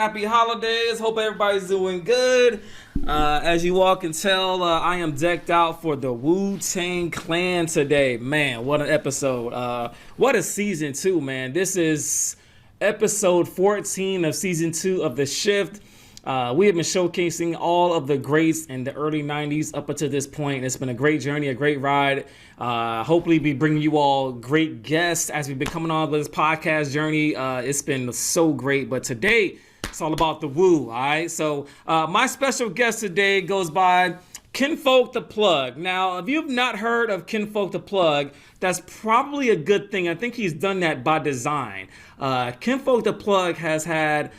Happy holidays. Hope everybody's doing good. As you all can tell, I am decked out for the Wu-Tang Clan today. Man, what an episode. What a season 2, man. This is episode 14 of season 2 of The Shift. We have been showcasing all of the greats in the early 90s up until this point. It's been a great journey, a great ride. Hopefully be bringing you all great guests as we've been coming on with this podcast journey. It's been so great, but today it's all about the Wu, all right? So my special guest today goes by Kinfolk the Plug. Now, if you've not heard of Kinfolk the Plug, that's probably a good thing. I think he's done that by design. Kinfolk the Plug has had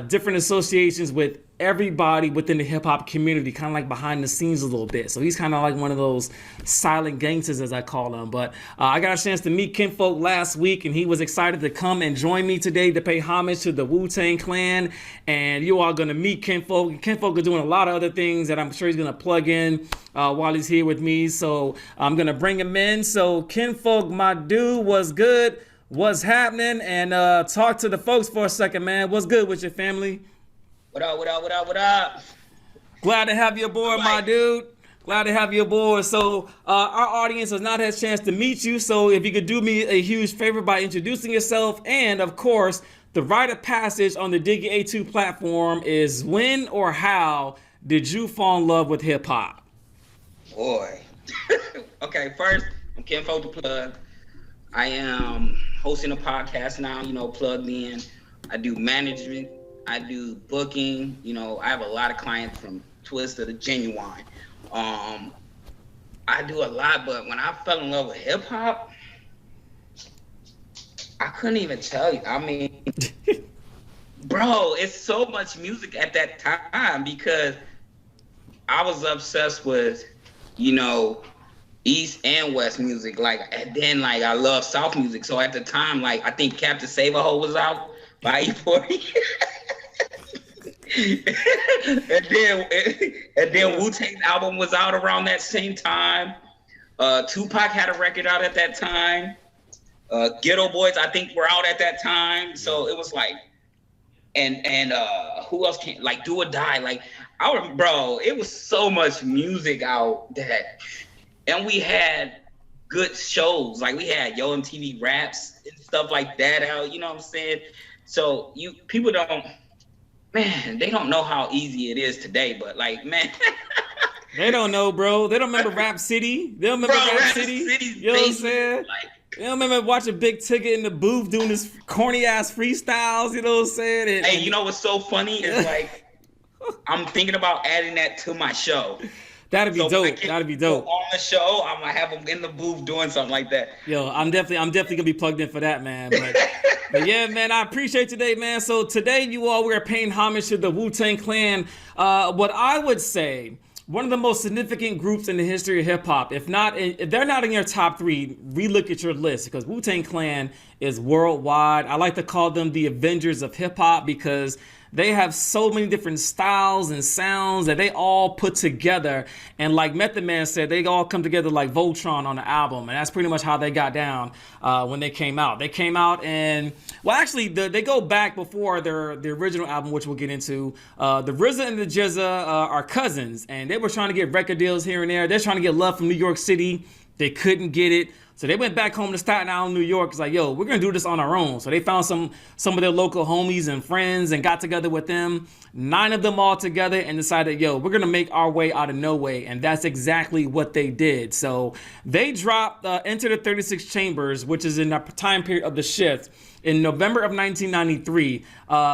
different associations with everybody within the hip-hop community, kind of like behind the scenes a little bit. So he's kind of like one of those silent gangsters, as I call them. But I got a chance to meet Kinfolk last week, and he was excited to come and join me today to pay homage to the Wu-Tang Clan. And you are going to meet Kinfolk. Kinfolk is doing a lot of other things that I'm sure he's going to plug in while he's here with me. So I'm going to bring him in. So Kinfolk, my dude, what's good? What's happening? And talk to the folks for a second, man. What's good with your family? What up, what up, what up, what up? Glad to have you aboard, my dude. Glad to have you aboard. So our audience has not had a chance to meet you. So if you could do me a huge favor by introducing yourself. And of course, the rite of passage on the Diggie A2 platform is when or how did you fall in love with hip hop? Boy. Okay, first, I'm Kinfolk the Plug. I am hosting a podcast now, plugged in. I do management. I do booking. I have a lot of clients from Twister to Genuine. I do a lot, but when I fell in love with hip hop, I couldn't even tell you. I mean, bro, it's so much music at that time because I was obsessed with, East and West music, and then I love South music. So at the time, I think Captain Save-A-Ho was out by E40. and then Wu-Tang's album was out around that same time. Tupac had a record out at that time. Ghetto Boys, I think, were out at that time. So it was and who else came? Do or Die. It was so much music out that. And we had good shows, we had Yo MTV Raps and stuff like that out, you know what I'm saying? So people they don't know how easy it is today, but man. They don't know, bro. They don't remember Rap City. They don't remember Rap City. You know what I'm saying? They don't remember watching Big Ticket in the booth doing this corny ass freestyles, you know what I'm saying? Hey, you know what's so funny is I'm thinking about adding that to my show. That'd be dope. That'd be dope. On the show, I'm gonna have them in the booth doing something like that. Yo, I'm definitely gonna be plugged in for that, man. But yeah, man, I appreciate today, man. So today, we're paying homage to the Wu-Tang Clan. What I would say, one of the most significant groups in the history of hip hop. If they're not in your top 3, relook at your list because Wu-Tang Clan is worldwide. I like to call them the Avengers of hip hop because they have so many different styles and sounds that they all put together. And like Method Man said, they all come together like Voltron on the album. And that's pretty much how they got down when they came out. They came out and, they go back before the original album, which we'll get into. The RZA and the GZA are cousins. And they were trying to get record deals here and there. They're trying to get love from New York City. They couldn't get it. So they went back home to Staten Island, New York. It's yo, we're going to do this on our own. So they found some of their local homies and friends and got together with them, 9 of them all together, and decided, we're going to make our way out of no way. And that's exactly what they did. So they dropped Enter the 36 Chambers, which is in the time period of The Shift, in November of 1993,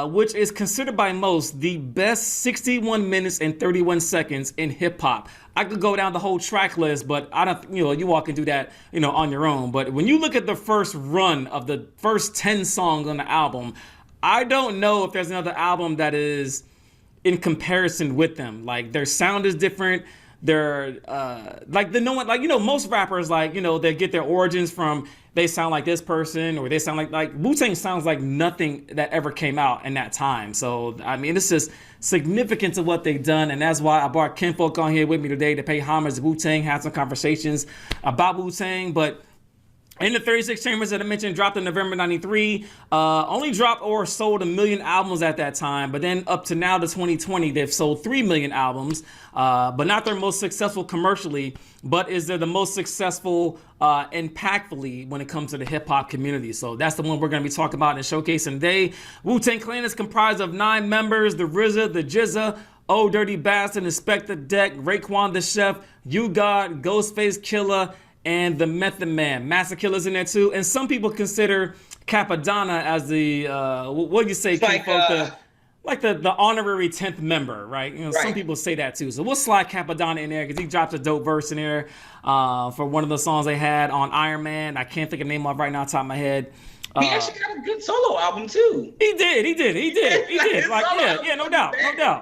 which is considered by most the best 61 minutes and 31 seconds in hip hop. I could go down the whole track list, but I don't, you all can do that, on your own. But when you look at the first run of the first 10 songs on the album, I don't know if there's another album that is in comparison with them. Their sound is different. They're most rappers, they get their origins from, they sound like this person, or they sound like Wu-Tang sounds like nothing that ever came out in that time. So, I mean, it's just significant to what they've done. And that's why I brought Kinfolk on here with me today to pay homage to Wu-Tang, have some conversations about Wu-Tang. But And the 36 Chambers that I mentioned dropped in November 93. Only dropped or sold 1 million albums at that time. But then up to now to 2020, they've sold 3 million albums. But not their most successful commercially, but is they're the most successful impactfully when it comes to the hip hop community. So that's the one we're going to be talking about and showcasing today. Wu-Tang Clan is comprised of 9 members: the RZA, the GZA, Old Dirty Bastard, Inspector Deck, Raekwon the Chef, You God, Ghostface Killer, and the Method Man. Master Killer's in there too. And some people consider Capadonna as the, what do you say, Kinfolk, the honorary 10th member, right? You know, Right. some people say that too. So we'll slide Capadonna in there because he drops a dope verse in there for one of the songs they had on Iron Man. I can't think of the name of it right now off the top of my head. He actually got a good solo album too. He did. Like, solo yeah, no doubt.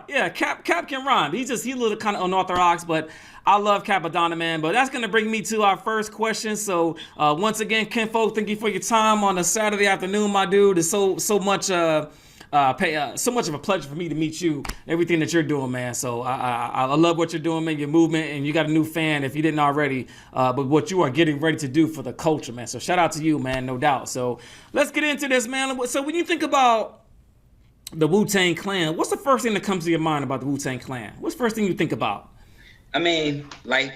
Yeah, Cap can rhyme. He's a little kind of unorthodox, but I love Capadonna, man. But that's gonna bring me to our first question. So once again, Kinfolk, thank you for your time on a Saturday afternoon, my dude. It's so much so much of a pleasure for me to meet you, everything that you're doing, man. So I love what you're doing, man, your movement, and you got a new fan, if you didn't already, but what you are getting ready to do for the culture, man. So shout out to you, man, no doubt. So let's get into this, man. So when you think about the Wu-Tang Clan, what's the first thing that comes to your mind about the Wu-Tang Clan? What's the first thing you think about? I mean, like,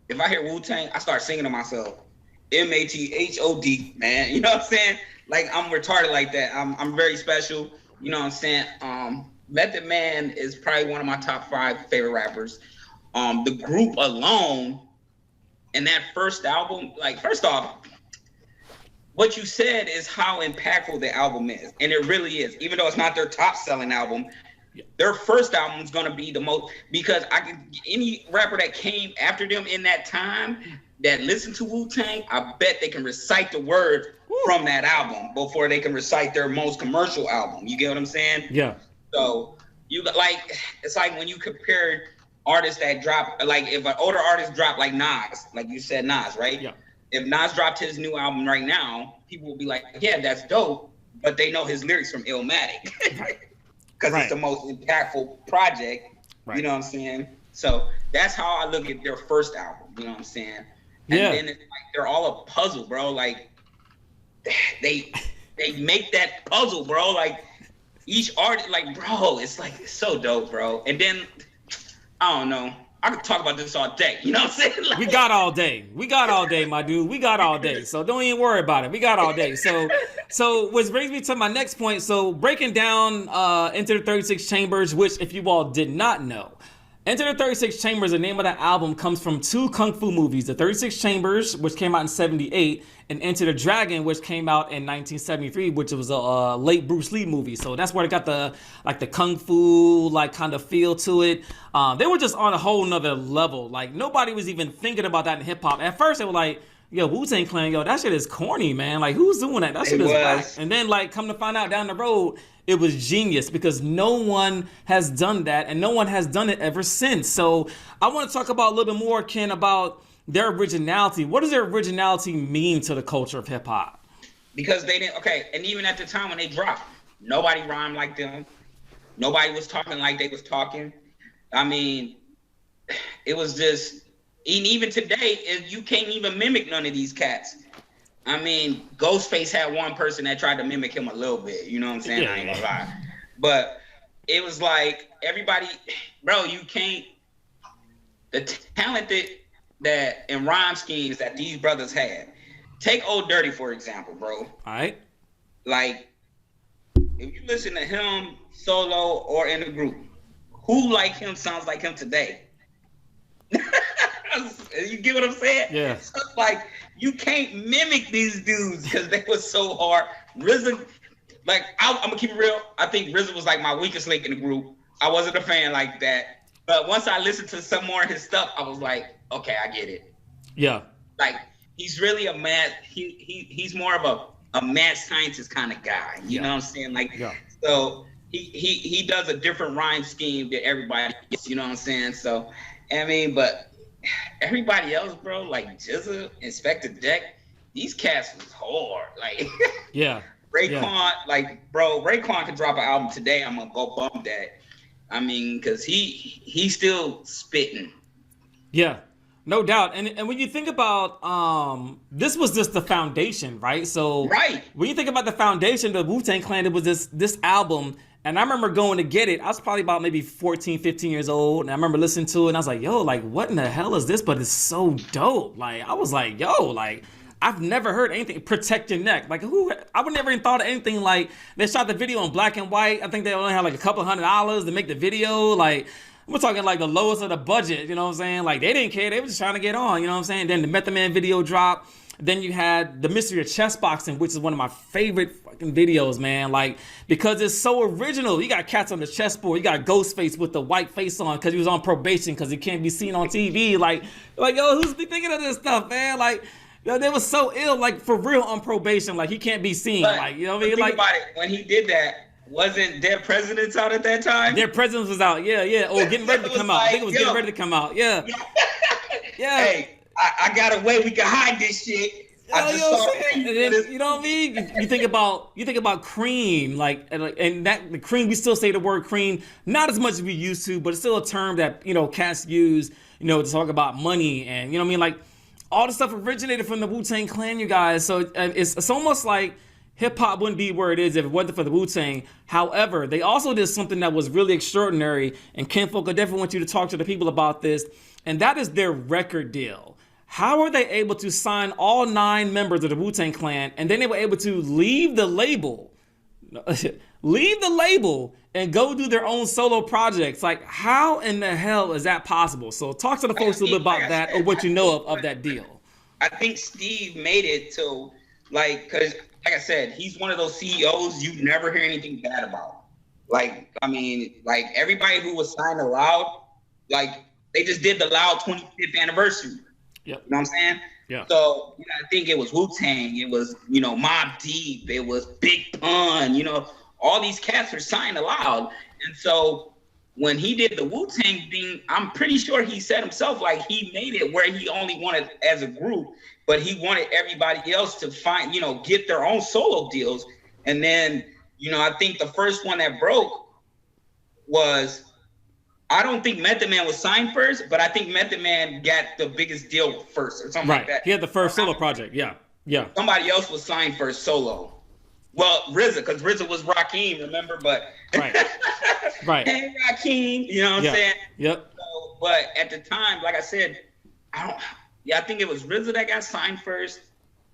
if I hear Wu-Tang, I start singing to myself. MATHOD, man. You know what I'm saying? Like, I'm retarded like that. I'm very special. You know what I'm saying? Method Man is probably one of my top 5 favorite rappers. The group alone and that first album, like, first off, what you said is how impactful the album is. And it really is. Even though it's not their top selling album, their first album is going to be the most, because any rapper that came after them in that time that listened to Wu-Tang, I bet they can recite the words from that album before they can recite their most commercial album. You get what I'm saying? Yeah. So it's like when you compare artists that drop, like if an older artist dropped like Nas, like you said, Nas, right? Yeah. If Nas dropped his new album right now, people will be like, yeah, that's dope, but they know his lyrics from Illmatic. Because it's the most impactful project, you know what I'm saying? So that's how I look at their first album, you know what I'm saying? And then it's like they're all a puzzle, bro. Like they make that puzzle, bro. Like each artist, like, bro, it's like, it's so dope, bro. And then I don't know, I could talk about this all day, you know what I'm saying? Like, we got all day, my dude. We got all day, so don't even worry about it. We got all day. So which brings me to my next point. So breaking down Into the 36 Chambers, which if you all did not know, Enter the 36 Chambers, the name of that album, comes from 2 kung fu movies: The 36 Chambers, which came out in '78, and Enter the Dragon, which came out in 1973, which was a late Bruce Lee movie. So that's where it got the kung fu kind of feel to it. They were just on a whole nother level. Like nobody was even thinking about that in hip hop. At first they were like, yo, Wu-Tang Clan, yo, that shit is corny, man. Like who's doing that? That shit is whack. And then come to find out down the road, it was genius because no one has done that and no one has done it ever since. So I want to talk about a little bit more, Ken, about their originality. What does their originality mean to the culture of hip hop? Because they didn't, and even at the time when they dropped, nobody rhymed like them. Nobody was talking like they was talking. I mean, it was just, and even today, you can't even mimic none of these cats. I mean, Ghostface had one person that tried to mimic him a little bit. You know what I'm saying? I ain't gonna lie. But it was like everybody, bro, you can't, the talent that in rhyme schemes that these brothers had. Take Old Dirty, for example, bro. All right. Like, if you listen to him solo or in a group, who like him sounds like him today? You get what I'm saying? Yeah. So it's like, you can't mimic these dudes because they were so hard. RZA, like, I'm gonna keep it real. I think RZA was like my weakest link in the group. I wasn't a fan like that. But once I listened to some more of his stuff, I was like, okay, I get it. Yeah. Like, he's really a math, he's more of a math scientist kind of guy. You know what I'm saying? Like, so he does a different rhyme scheme than everybody gets, you know what I'm saying? So, I mean, but everybody else, bro, like GZA, Inspector Deck, these cats was hard. Like, Raekwon, like, bro, Raekwon could drop an album today. I'm gonna go bump that. I mean, cause he's still spitting. Yeah. No doubt. And when you think about this was just the foundation, right? So Right. when you think about the foundation of the Wu-Tang Clan, it was this album. And I remember going to get it. I was probably about maybe 14, 15 years old. And I remember listening to it and I was like, yo, like what in the hell is this? But it's so dope. Like I was like, yo, like I've never heard anything. Protect Your Neck. Like who? I would never even thought of anything like they shot the video in black and white. I think they only had like a couple $100 to make the video. Like we're talking like the lowest of the budget, you know what I'm saying? Like they didn't care, they were just trying to get on, you know what I'm saying? Then the Method Man video dropped. Then you had The Mystery of Chess Boxing, which is one of my favorite fucking videos, man. Like, because it's so original. You got cats on the chessboard. You got Ghostface with the white face on because he was on probation because he can't be seen on TV. Like, yo, who's be thinking of this stuff, man? Like, yo, they was so ill, like for real on probation. Like he can't be seen. But, like, you know what I mean? Think Like about it. When he did that, wasn't Dead Presidents out at that time? Their Presidents was out. Yeah, yeah. Or getting ready to come out. I think it was getting ready to come out. Yeah. Yeah. Hey, I got a way we can hide this shit. I just saw and then, you know what I mean? You think about Cream, and that the Cream. We still say the word cream, not as much as we used to, but it's still a term that cats use, to talk about money, and you know what I mean. Like all the stuff originated from the Wu-Tang Clan, you guys. So it's almost like hip hop wouldn't be where it is if it wasn't for the Wu-Tang. However, they also did something that was really extraordinary, and Kinfolk, I definitely want you to talk to the people about this, and that is their record deal. How are they able to sign all 9 members of the Wu-Tang Clan, and then they were able to leave the label, and go do their own solo projects? Like, how in the hell is that possible? So talk to the folks a little bit about that, or what you know of that deal. I think Steve made it to, because like I said, he's one of those CEOs you never hear anything bad about. Like, I mean, like everybody who was signed to Loud, like they just did the Loud 25th anniversary. Yep. You know what I'm saying? Yeah. So, I think it was Wu-Tang, it was, Mobb Deep, it was Big Pun, all these cats were signed to Loud. And so when he did the Wu-Tang thing, I'm pretty sure he said himself, like he made it where he only wanted as a group, but he wanted everybody else to find, get their own solo deals. And then, I think the first one that broke was, I don't think Method Man was signed first, but I think Method Man got the biggest deal first or something like that. He had the first solo project. Yeah. Yeah. Somebody else was signed first solo. Well, RZA, because RZA was Rakim, remember? But right. Right. Hey, Rakim, you know what I'm saying? Yep. So, but at the time, like I said, I think it was RZA that got signed first.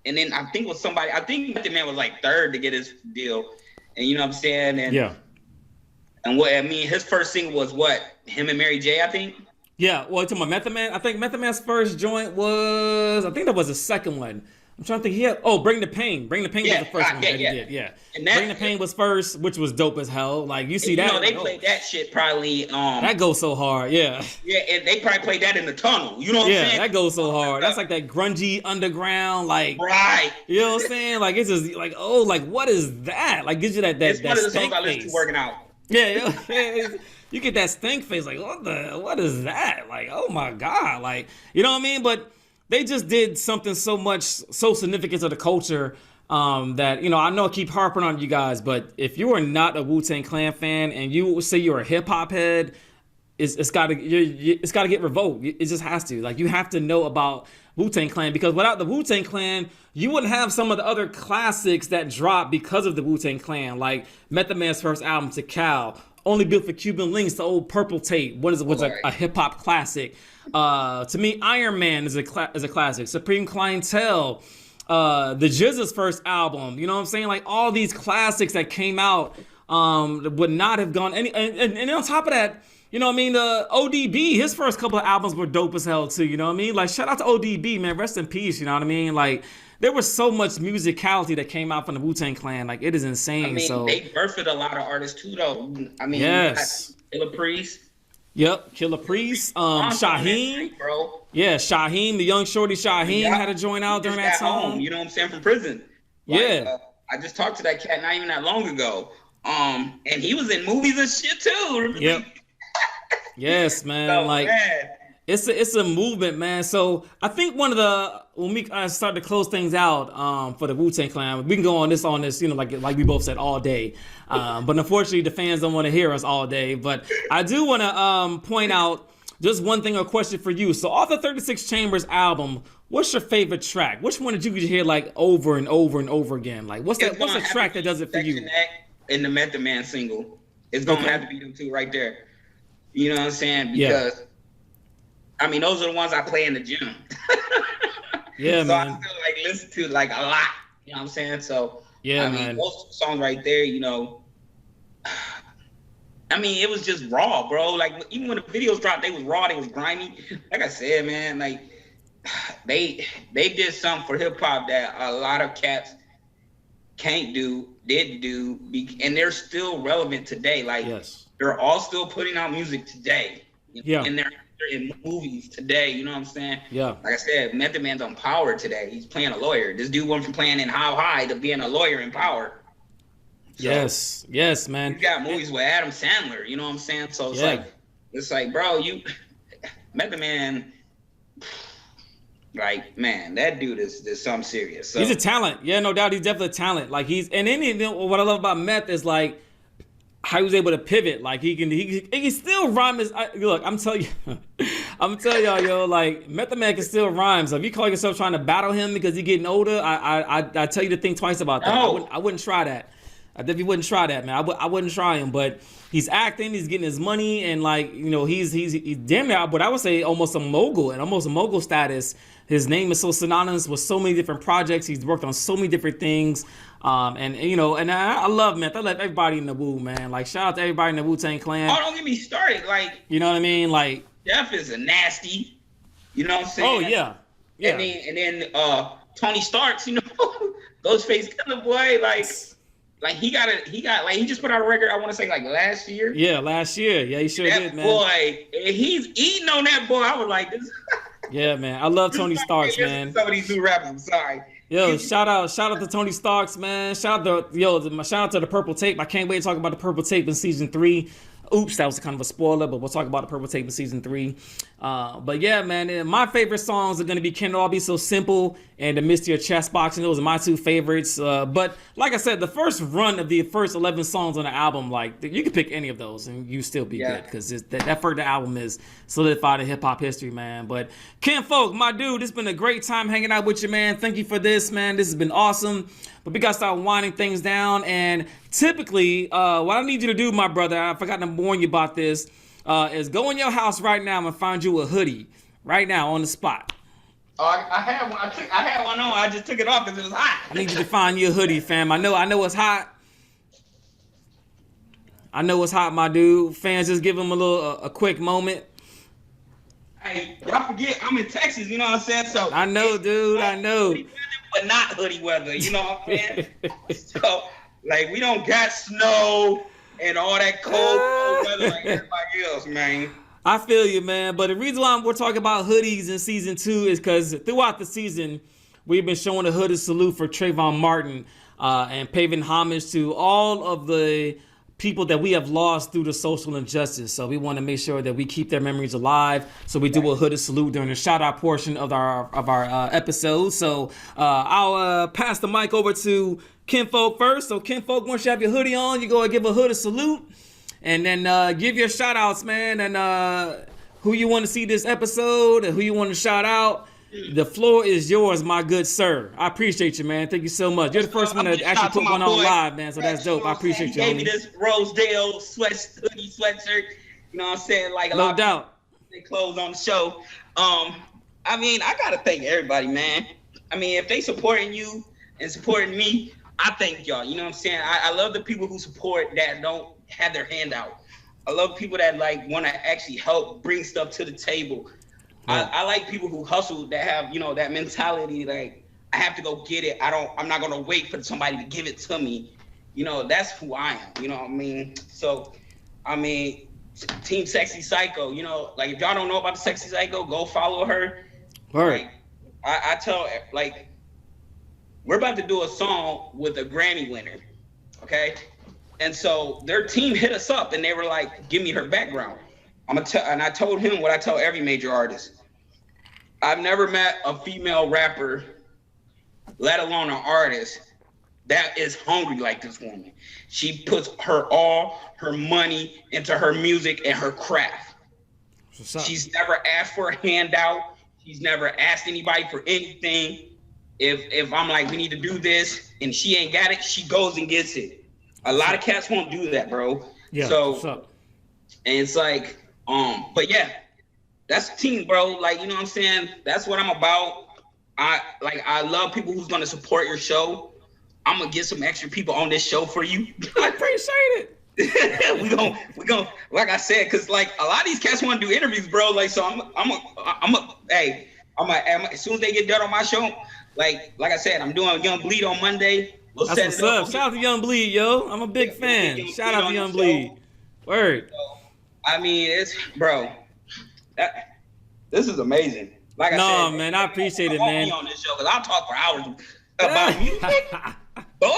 And then I think it was somebody, I think Method Man was like third to get his deal. And you know what I'm saying? And yeah. And his first single was what? Him and Mary J, I think? Yeah, well, to my Method Man, I think Method Man's first joint was, I think that was the second one. I'm trying to think. He had, Bring the Pain. Bring the Pain was the first one that he did. Yeah. And Bring the Pain was first, which was dope as hell. Like, you see that. They played that shit probably. That goes so hard, yeah. Yeah, and they probably played that in the tunnel. You know what I'm saying? Yeah, that goes so hard. That's like that grungy underground, like. Right. You know what I'm saying? Like, it's just like, what is that? Like, gives you that it's one of the stank songs I face. listen to working out. Yeah. You get that stink face, like, what is that? Like, oh my God. Like, you know what I mean? But they just did something so significant to the culture that, I know I keep harping on you guys, but if you are not a Wu-Tang Clan fan and you say you're a hip hop head, it's gotta get revoked. It just has to. Like, you have to know about Wu-Tang Clan, because without the Wu-Tang Clan, you wouldn't have some of the other classics that dropped because of the Wu-Tang Clan, like Method Man's first album, To Cal, Only Built for Cuban Links, the old Purple Tape, was a hip hop classic. To me, Iron Man is a classic. Supreme Clientele, the GZA's first album. You know what I'm saying? Like, all these classics that came out would not have gone any. And on top of that, you know what I mean? The ODB, his first couple of albums were dope as hell too. You know what I mean? Like, shout out to ODB, man. Rest in peace. You know what I mean? Like, there was so much musicality that came out from the Wu-Tang Clan. Like, it is insane. I mean, so they birthed a lot of artists too, though. I mean, yes. Killer Priest. Yep, Killer Priest. Shaheem. Bro. Yeah, Shaheem, the young shorty Shaheem had a joint out during that time. You know what I'm saying? From prison. Yeah. I just talked to that cat not even that long ago. And he was in movies and shit too. Yep. Yes, man. It's a movement, man. So I think when we start to close things out for the Wu-Tang Clan, we can go on this, like we both said, all day. But unfortunately, the fans don't want to hear us all day. But I do want to point out just one thing or question for you. So off the 36 Chambers album, what's your favorite track? Which one did you hear like over and over and over again? Like what's the track that does it for you? In the Method Man single. It's gonna have to be them two right there. You know what I'm saying? Because I mean those are the ones I play in the gym. Yeah, so man. I still like listen to like a lot. You know what I'm saying? So yeah, I mean man. those songs right there, you know. I mean, it was just raw, bro. Like even when the videos dropped, they was raw, they was grimy. Like I said, man, like they did something for hip hop that a lot of cats can't do, didn't do, and they're still relevant today. Like they're all still putting out music today. And they're in movies today. You know what I'm saying? Yeah. Like I said, Method Man's on Power today. He's playing a lawyer. This dude went from playing in How High to being a lawyer in Power. So, yes, man. You got movies with Adam Sandler, you know what I'm saying? So it's like, bro, Method Man, like, man, that dude is something serious. So. He's a talent. Yeah, no doubt. He's definitely a talent. Like and then what I love about Meth is like how he was able to pivot. Like he can still rhyme look, I'm telling y'all, yo, like Method Man can still rhyme. So if you call yourself trying to battle him because he's getting older, I tell you to think twice about that. No. I wouldn't try that. I definitely wouldn't try that, man. I wouldn't try him, but he's acting, he's getting his money, and like, you know, he's damn near, but I would say almost a mogul, and almost a mogul status. His name is so synonymous with so many different projects. He's worked on so many different things, and you know, and I love Meth. I love everybody in the Wu, man. Like shout out to everybody in the Wu-Tang Clan. Oh, don't get me started. Like, you know what I mean? Like Jeff is a nasty. You know what I'm saying? Oh yeah. And then Tony Starks, you know, Ghostface Killer Boy, like he just put out a record, I want to say like last year. Yeah, last year. Yeah, he sure did, man. Boy, he's eating on that boy. I was like, this. Yeah, man. I love Tony Starks, man. Some of these new rappers, I'm sorry. Yo, shout out to Tony Starks, man. Shout out to the Purple Tape. I can't wait to talk about the Purple Tape in season 3. Oops, that was kind of a spoiler, but we'll talk about the Purple Tape in season 3. But yeah, man, my favorite songs are gonna be Can It All Be So Simple and The Mystery of Chess Boxing. Those are my 2 favorites. But like I said, the first run of the first 11 songs on the album, like you can pick any of those and you still be good because that first album is solidified in hip hop history, man. But Kinfolk, my dude, it's been a great time hanging out with you, man. Thank you for this, man. This has been awesome. But we gotta start winding things down. And typically, what I need you to do, my brother, I forgot to warn you about this, is go in your house right now and find you a hoodie right now on the spot. Oh, I had one. I had one on. I just took it off because it was hot. I need you to find you a hoodie, fam. I know it's hot. I know it's hot, my dude. Fans, just give him a quick moment. Hey, y'all forget I'm in Texas. You know what I'm saying? So I know, dude. I know. But not hoodie weather. You know what I'm saying? So like we don't got snow and all that cold weather like everybody else, man. I feel you, man. But the reason why we're talking about hoodies in season 2 is because throughout the season, we've been showing a hooded salute for Trayvon Martin and paving homage to all of the people that we have lost through the social injustice. So we want to make sure that we keep their memories alive. So we do a hooded salute during the shout out portion of our episode. So I'll pass the mic over to Kinfolk first. So Kinfolk, once you have your hoodie on, you go and give a hooded salute. And then give your shout outs, man, and who you want to see this episode and who you want to shout out. The floor is yours, my good sir. I appreciate you, man. Thank you so much. You're the first one to actually put one on live, man, so that's dope. I appreciate you. He gave me this Rosedale hoodie sweatshirt. You know what I'm saying? Like no doubt. They clothes on the show. I mean, I gotta thank everybody, man. I mean, if they supporting you and supporting me, I thank y'all. You know what I'm saying? I love the people who support that don't have their hand out. I love people that like want to actually help bring stuff to the table. Yeah. I like people who hustle, that have, you know, that mentality, like I have to go get it. I'm not gonna wait for somebody to give it to me. You know, that's who I am. You know what I mean? So, I mean, Team Sexy Psycho. You know, like if y'all don't know about the Sexy Psycho, go follow her. Right. Like, I tell, like, we're about to do a song with a Grammy winner. Okay. And so their team hit us up and they were like, give me her background. And I told him what I tell every major artist. I've never met a female rapper, let alone an artist, that is hungry like this woman. She puts her all her money into her music and her craft. She's never asked for a handout. She's never asked anybody for anything. If I'm like, we need to do this, and she ain't got it, she goes and gets it. A lot of cats won't do that, bro. Yeah. So, and it's like, but yeah, that's the team, bro. Like, you know what I'm saying? That's what I'm about. I love people who's gonna support your show. I'm gonna get some extra people on this show for you. I appreciate it. we gon' like I said, cause like a lot of these cats want to do interviews, bro. Like, so as soon as they get done on my show, like I said, I'm doing Young Bleed on Monday. That's what's up. Shout out to Young Bleed, yo. I'm a big fan. Shout out to Young Bleed. Word. So, I mean, it's bro. This is amazing. Like I said, man, I appreciate it, man. On this show, cause I'll talk for hours about music, boy.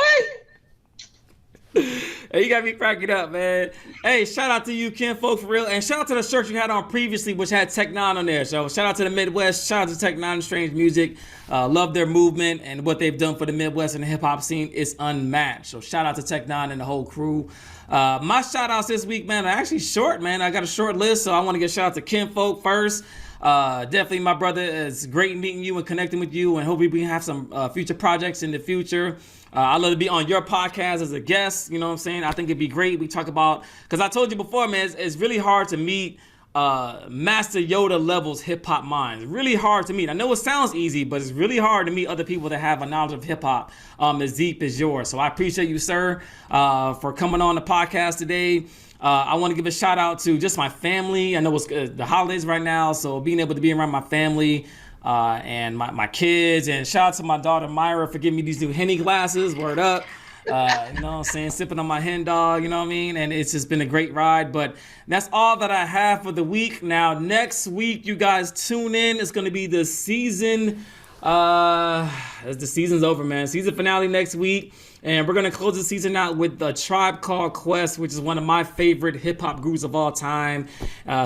Hey, you got me cracking up, man. Hey, shout out to you, Kinfolk, for real. And shout out to the shirt you had on previously, which had Tech Nine on there. So shout out to the Midwest. Shout out to Tech Nine and Strange Music. Love their movement and what they've done for the Midwest and the hip-hop scene is unmatched. So shout out to Tech Nine and the whole crew. My shout outs this week, man, are actually short, man. I got a short list, so I want to give shout out to Kinfolk first. Definitely, my brother, it's great meeting you and connecting with you, and hope we can have some future projects in the future. I'd love to be on your podcast as a guest. You know what I'm saying? I think it'd be great. We talk about, because I told you before, man, it's really hard to meet Master Yoda levels hip hop minds. Really hard to meet. I know it sounds easy, but it's really hard to meet other people that have a knowledge of hip hop as deep as yours. So I appreciate you, sir, for coming on the podcast today. I want to give a shout out to just my family. I know it's the holidays right now, so being able to be around my family and my kids, and shout out to my daughter Myra for giving me these new Henny glasses. Word up. You know what I'm saying? Sipping on my hen dog, you know what I mean? And it's just been a great ride, but that's all that I have for the week. Now, next week, you guys tune in. It's going to be the season. The season's over, man. Season finale next week. And we're going to close the season out with the Tribe Called Quest, which is one of my favorite hip-hop groups of all time.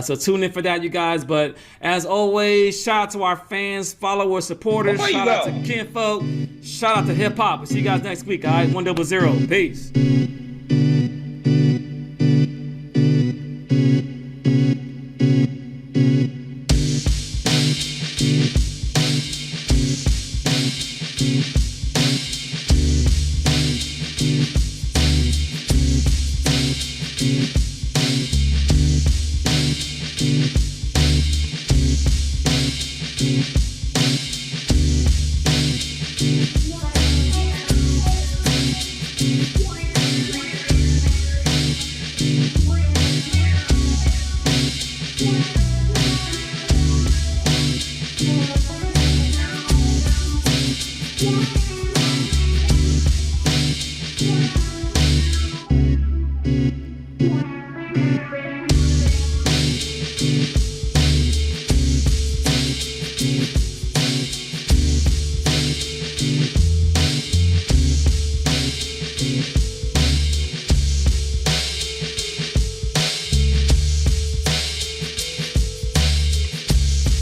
So tune in for that, you guys. But as always, shout out to our fans, followers, supporters. Shout out to Kinfolk. Shout out to hip-hop. We'll see you guys next week, all right? 100. Peace.